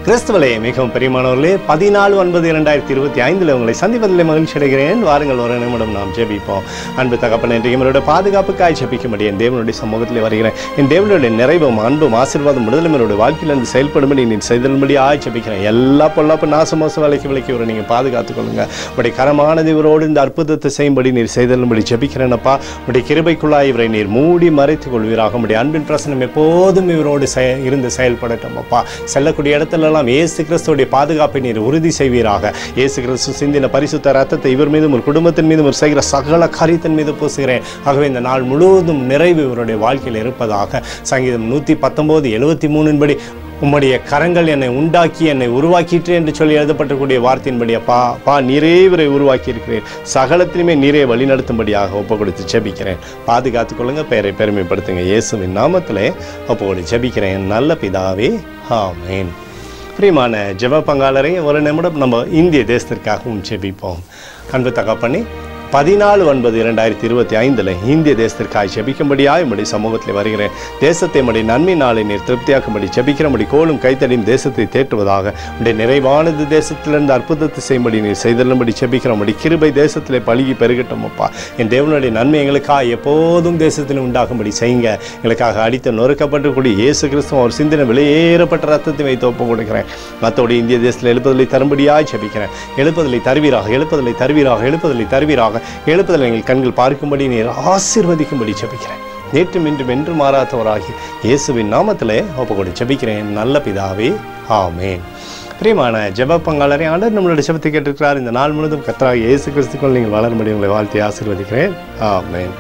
கிறிஸ்துவலே மிகவும் பிரியமானவர்களே, 14/9/2025 உங்களை சந்திப்பதில் மகிழ்ச்சி அடைகிறேன். வாருங்கள், ஒரு நிமிடம் நாம் ஜெபிப்போம். அன்பு தகப்பனே, இன்றைக்கு என்னோட பாதுகாப்புக்காய் ஜெபிக்கும்படி என் தேவனுடைய சமூகத்தில் வருகிறேன். என் தேவனுடைய நிறைவும் அன்பும் ஆசீர்வாதம் விடுதலும் என்னுடைய வாழ்க்கையிலிருந்து செயல்படும்படி நீ செய்தல்படியாக ஜெபிக்கிறேன். எல்லா பொல்லாப்பு நாசமோச விலைக்கு ஒரு நீங்கள் பாதுகாத்துக் கொள்ளுங்க. உடைய கரமானது இவரோடு இந்த அற்புதத்தை செய்யும்படி நீர் செய்தல்படி ஜெபிக்கிறேனப்பா. உடைய கிருபைக்குள்ளாய் இவரை நீர் மூடி மறைத்துக் கொள்வீராக. உடைய அன்பின் பிரசனம் எப்போதும் இவரோடு இருந்து செயல்படட்டும் அப்பா. செல்லக்கூடிய இடத்துல இயேசு கிறிஸ்துவுடைய பாதுகாப்பை நீர் உறுதி செய்வீராக. இயேசு கிறிஸ்து சிந்தின பரிசுத்த ரத்தத்தை இவர் மீதும் ஒரு குடும்பத்தின் மீதும் ஒரு செய்கிற சகல காரியத்தின் மீது பூசுகிறேன். ஆகவே இந்த நாள் முழுவதும் நிறைவு இவருடைய வாழ்க்கையில் இருப்பதாக. சங்கீதம் 119:73 படி உம்முடைய கரங்கள் என்னை உண்டாக்கி என்னை உருவாக்கிட்டு என்று சொல்லி எழுதப்பட்டக்கூடிய வார்த்தையின்படி அப்பா நீரே இவரை உருவாக்கி இருக்கிறேன். சகலத்திலுமே நீரே வழி நடத்தும்படியாக ஒப்பு கொடுத்து ஜெபிக்கிறேன். பாதுகாத்துக் கொள்ளுங்க, பெயரை பெருமைப்படுத்துங்க. இயேசுவின் நாமத்திலே ஒப்பு கொடுத்து ஜெபிக்கிறேன் நல்ல பிதாவே, ஆமென். பிரியமான ஜெப பங்காளரை, ஒரு நிமிடம் நம்ம இந்திய தேசத்திற்காகவும் ஜெபிப்போம். அன்பு தகப்பனே, 14/9/2025 இந்திய தேசத்திற்காக ஜெபிக்கும்படியாக என்னுடைய சமூகத்தில் வருகிறேன். தேசத்தை நம்முடைய நன்மை நாளை நீர் திருப்தியாக்கும்படி ஜெபிக்கிறபடி கோலும் கைத்தடியும் தேசத்தை தேற்றுவதாக. உடைய நிறைவானது தேசத்திலிருந்து அற்புதத்தை செய்யும்படி நீர் செய்தலும்படி ஜெபிக்கிறபடி கிருபை தேசத்தில் பழுகி பெருகட்டும் அப்பா. என் தேவனுடைய நன்மை எங்களுக்காக எப்போதும் தேசத்தில் உண்டாகும்படி செய்யுங்க. எங்களுக்காக அடித்து நொறுக்கப்பட்டுக்கூடிய இயேசு கிறிஸ்துவ ஒரு சிந்தனை வெளியேறப்பட்ட ரத்தத்தை வைத்து ஒப்பு கொடுக்கிறேன். மற்றோடு இந்திய தேசத்தில் எழுப்புதலை தரும்படியாக ஜெபிக்கிறேன். எழுப்புதலை தருவீராக, எழுப்புதலை தருவீராக, எழுப்புதலை தருவீராக. எழுப்புதல் எங்கள் கண்கள் பார்க்கும்படி நீர் ஆசீர்வதிக்கும்படி ஜெபிக்கிறேன். நேற்றும் இன்றும் என்று மாறாதவராகி இயேசுவின் நாமத்திலே ஒப்பு கொடுத்து ஜெபிக்கிறேன் நல்ல பிதாவே, ஆமென். பிரியமான ஜெப பங்காளரை, ஆண்டவர் நம்மளுடைய ஜெபத்தை கேட்டிருக்கிறார். இந்த நாள் முழுவதும் கர்த்தராகிய இயேசு கிறிஸ்துக்குள் நீங்கள் வளரும்படி உங்களை வாழ்த்தி ஆசீர்வதிக்கிறேன். ஆமென்.